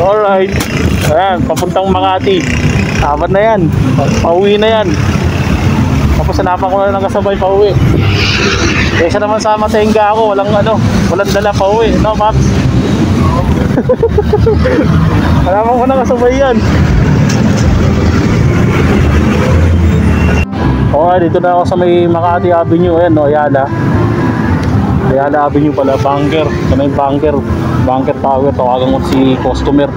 Alright. Ayan, papuntang Makati. Apat na yan. Pauwi na yan. Tapos hanapan ko na lang kasabay pauwi. Kesa naman sa Matenga ako, walang dala pauwi. No, Paps? Hanapan ko na kasabay yan. Okay, dito na ako sa may Makati Avenue. Ayan, no, Ayala Avenue pala, bunker. Ito na yung bunker tower. Tawagan ko si customer.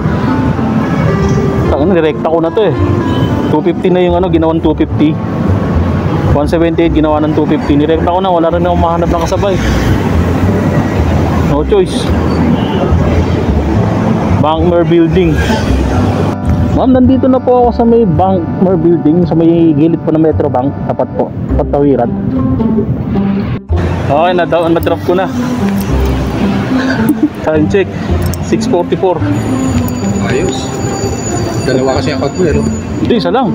Direkta ko na to eh. 250 na yung ginawan 250. 178 ginawa ng 250. Direkta ko na, wala rin akong mahanap ng kasabay. No choice. Bankmer Building. Ma'am, nandito na po ako sa may Bankmer Building, sa may gilid po ng Metro Bank. Tapat po, patawiran. Okay, na-drop ko na. Time check 6:44. Ayos. Dalawa kasi account mo eh, no? Hindi, isa lang.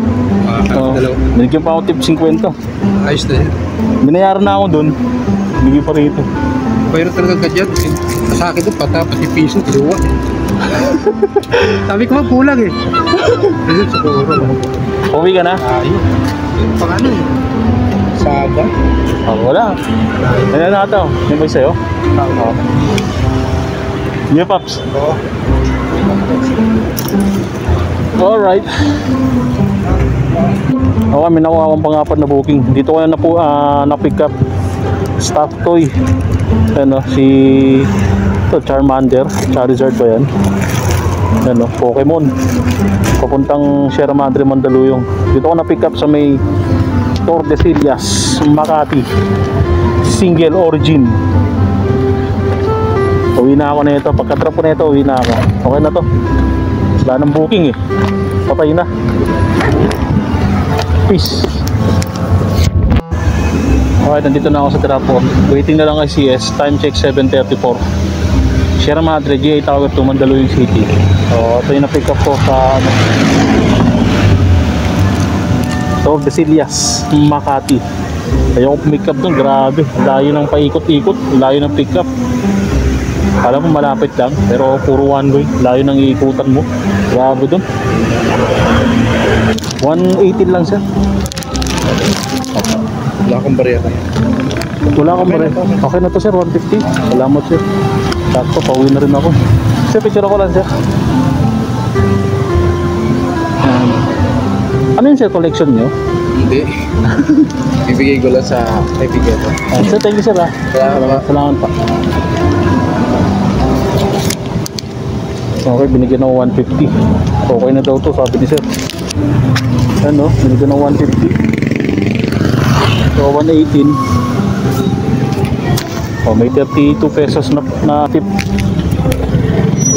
Dalawa. Binigyan pa ako tip 50. Ayos na yan. Binayaran na ako dun. Binigyan pa rito. Mayroon talaga ka dyan. Sa akin doon, pati piso, dalawa. Sabi ko nga, kulang eh. Ayun, siguro. Uwi ka na? Ayun. Pang ano eh. Saga. Wala. Ayan na ito. May ba sa'yo? Oo. Yeah, Paps. Oo. Alright. Okay, may nakuha akong pangapat na booking. Dito ko na pick up stock toy. Si Charmander, Charizard ba yan? Pokemon. Papuntang Sierra Madre, Mandaluyong. Dito ko na pick up sa may Tordesillas, Makati. Single origin. Uwi na ako na ito. Pagka-drop ko na ito, uwi na ako. Okay na to. Wala nang booking eh. Patay na. Peace. Okay, nandito na ako sa drop-off. Waiting na lang kay CS. Time check 7:34. Sierra Madre, GA Tower to Mandaluyong City. So, ito yung na-pick up ko sa Tordesillas, Makati. Ayoko pick up doon, grabe. Layo ng paikot-ikot, layo ng pick up. Alam mo malapit lang, pero puro one way. Layo ng iikutan mo. Grabe doon. 180 lang siya. Wala akong barya. Wala akong barya. Okay na to sir, 150. Salamat sir. Sakto, pauwi na rin ako. Sir, picture ako lang sir. Ano yun sir, collection nyo? Hindi. Bibigay ko lang sa kaibigan ko. Sir, thank you sir ha. Salamat pa. Okay, binigyan ako 150. Okay na daw to, sabi ni sir. Binigyan ako 150. So 118. May 32 pesos na tip.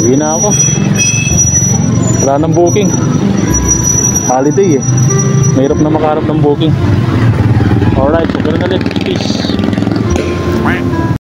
Uwi na ako. Wala nang booking. Holiday eh. Mahirap na makaharap ng booking. Alright, so ganun ulit. Peace.